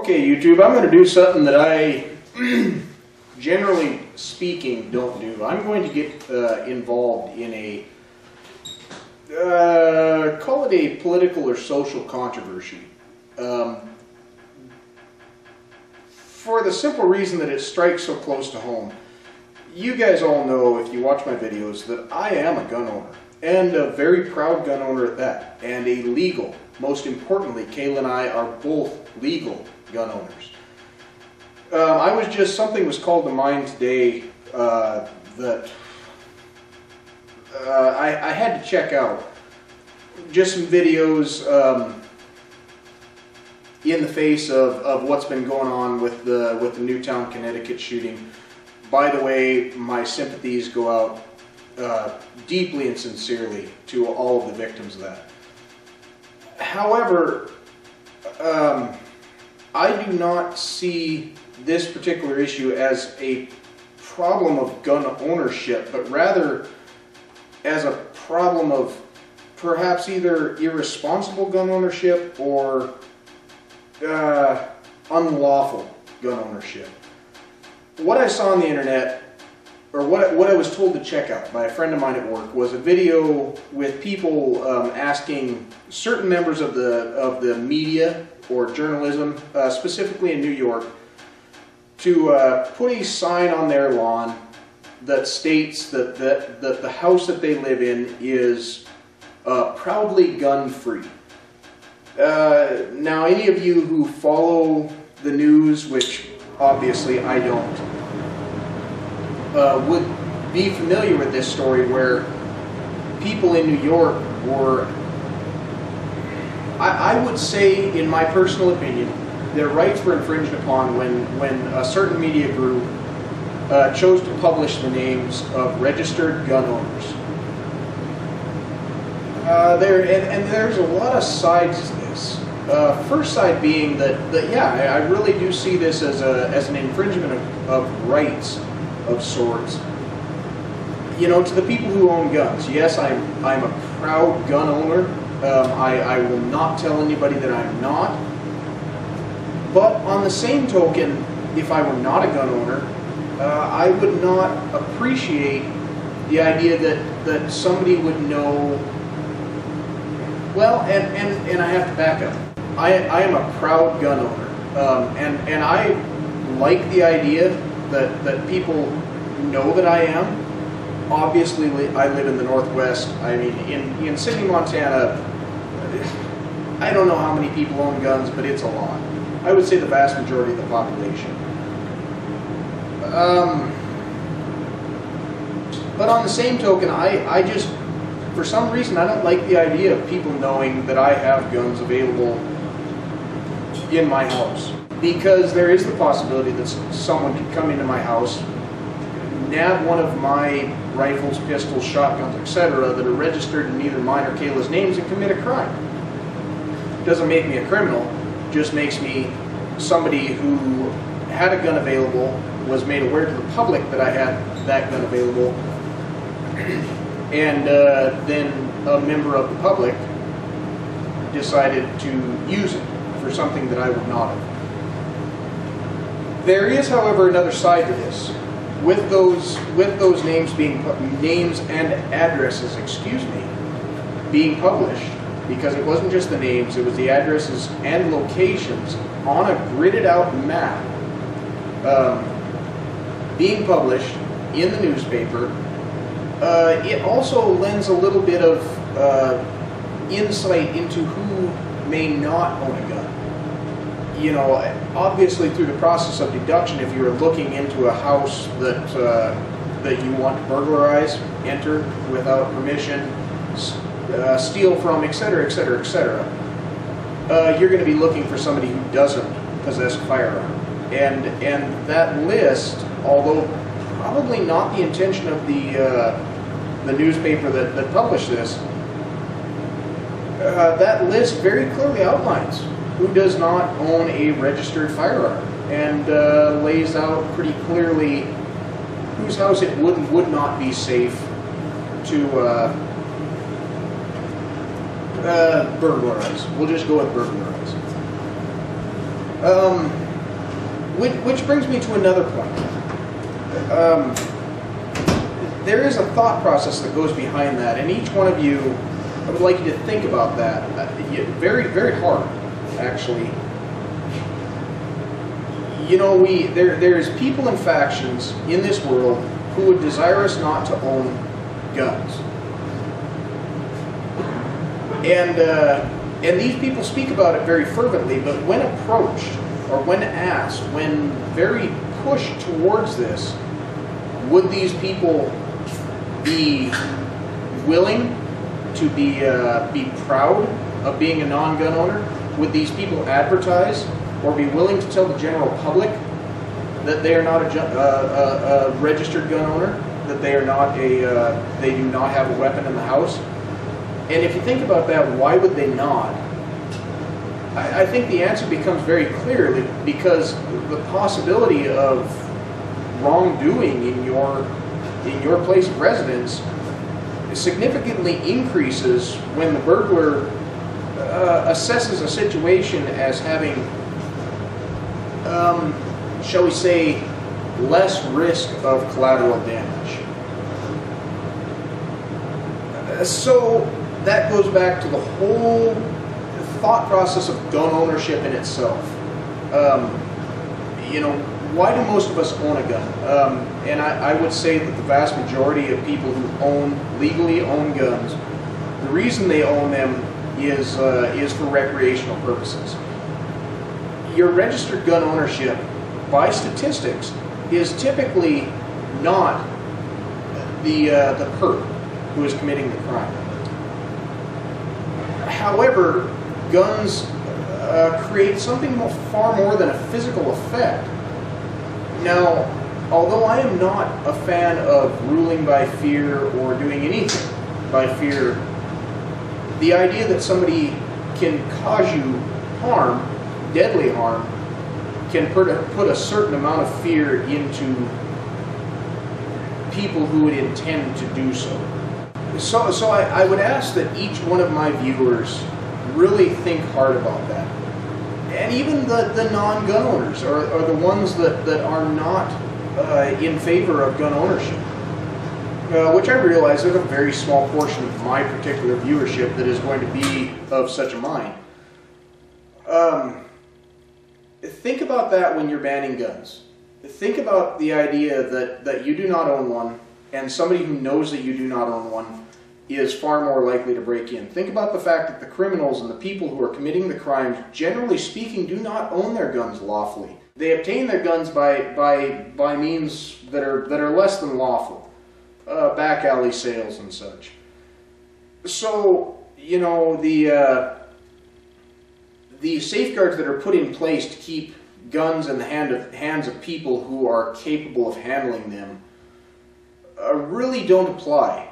Okay, YouTube, I'm going to do something that I, generally speaking, don't do. I'm going to get involved in a, call it a political or social controversy. For the simple reason that it strikes so close to home. You guys all know, if you watch my videos, that I am a gun owner. And a very proud gun owner at that. And a legal. Most importantly, Kayla and I are both legal gun owners. Something was called to mind today that I had to check out. Just some videos in the face of what's been going on with the Newtown, Connecticut shooting. By the way, my sympathies go out deeply and sincerely to all of the victims of that. However, I do not see this particular issue as a problem of gun ownership, but rather as a problem of perhaps either irresponsible gun ownership or unlawful gun ownership. What I saw on the internet, or what I was told to check out by a friend of mine at work, was a video with people asking certain members of the media or journalism, specifically in New York, to put a sign on their lawn that states that the house that they live in is proudly gun-free. Now, any of you who follow the news, which obviously I don't, would be familiar with this story where people in New York were, I would say, in my personal opinion, their rights were infringed upon when a certain media group chose to publish the names of registered gun owners. There's a lot of sides to this. First side being that yeah, I really do see this as an infringement of rights of sorts. You know, to the people who own guns, yes, I'm a proud gun owner. I will not tell anybody that I'm not. But on the same token, if I were not a gun owner, I would not appreciate the idea that somebody would know. Well, and I have to back up. I am a proud gun owner, and I like the idea that people know that I am. Obviously, I live in the Northwest. I mean, in Sidney, Montana, I don't know how many people own guns, but it's a lot. I would say the vast majority of the population. But on the same token, I just, for some reason, I don't like the idea of people knowing that I have guns available in my house. Because there is the possibility that someone could come into my house, nab one of my rifles, pistols, shotguns, etc. that are registered in either mine or Kayla's names and commit a crime. Doesn't make me a criminal, just makes me somebody who had a gun available, was made aware to the public that I had that gun available, and then a member of the public decided to use it for something that I would not have. There is, however, another side to this. With those names and addresses, being published, because it wasn't just the names, it was the addresses and locations on a gridded out map, being published in the newspaper. It also lends a little bit of insight into who may not own a gun. You know, obviously through the process of deduction, if you're looking into a house that you want to burglarize, enter without permission, steal from, etc., etc., etc., you're going to be looking for somebody who doesn't possess a firearm. And that list, although probably not the intention of the newspaper that published this, that list very clearly outlines who does not own a registered firearm, and lays out pretty clearly whose house it would not be safe to burglarize. We'll just go with burglarize. Which brings me to another point. There is a thought process that goes behind that, and each one of you, I would like you to think about that very, very hard, actually. You know, there's people and factions in this world who would desire us not to own guns. And these people speak about it very fervently, but when approached, or when asked, when very pushed towards this, would these people be willing to be proud of being a non-gun owner? Would these people advertise or be willing to tell the general public that they are not a registered gun owner, that they are not they do not have a weapon in the house? And if you think about that, why would they not? I think the answer becomes very clear, that because the possibility of wrongdoing in your place of residence significantly increases when the burglar assesses a situation as having, shall we say, less risk of collateral damage. So that goes back to the whole thought process of gun ownership in itself. You know, why do most of us own a gun? And I would say that the vast majority of people who legally own guns, the reason they own them is for recreational purposes. Your registered gun ownership, by statistics, is typically not the perp who is committing the crime. However, guns create something far more than a physical effect. Now, although I am not a fan of ruling by fear or doing anything by fear, the idea that somebody can cause you harm, deadly harm, can put a certain amount of fear into people who would intend to do so. So I would ask that each one of my viewers really think hard about that. And even the non-gun owners, or the ones that are not in favor of gun ownership, which I realize is a very small portion of my particular viewership that is going to be of such a mind. Think about that when you're banning guns. Think about the idea that you do not own one, and somebody who knows that you do not own one is far more likely to break in. Think about the fact that the criminals and the people who are committing the crimes, generally speaking, do not own their guns lawfully. They obtain their guns by means that are less than lawful, back alley sales and such. So, you know, the safeguards that are put in place to keep guns in the hands of people who are capable of handling them really don't apply.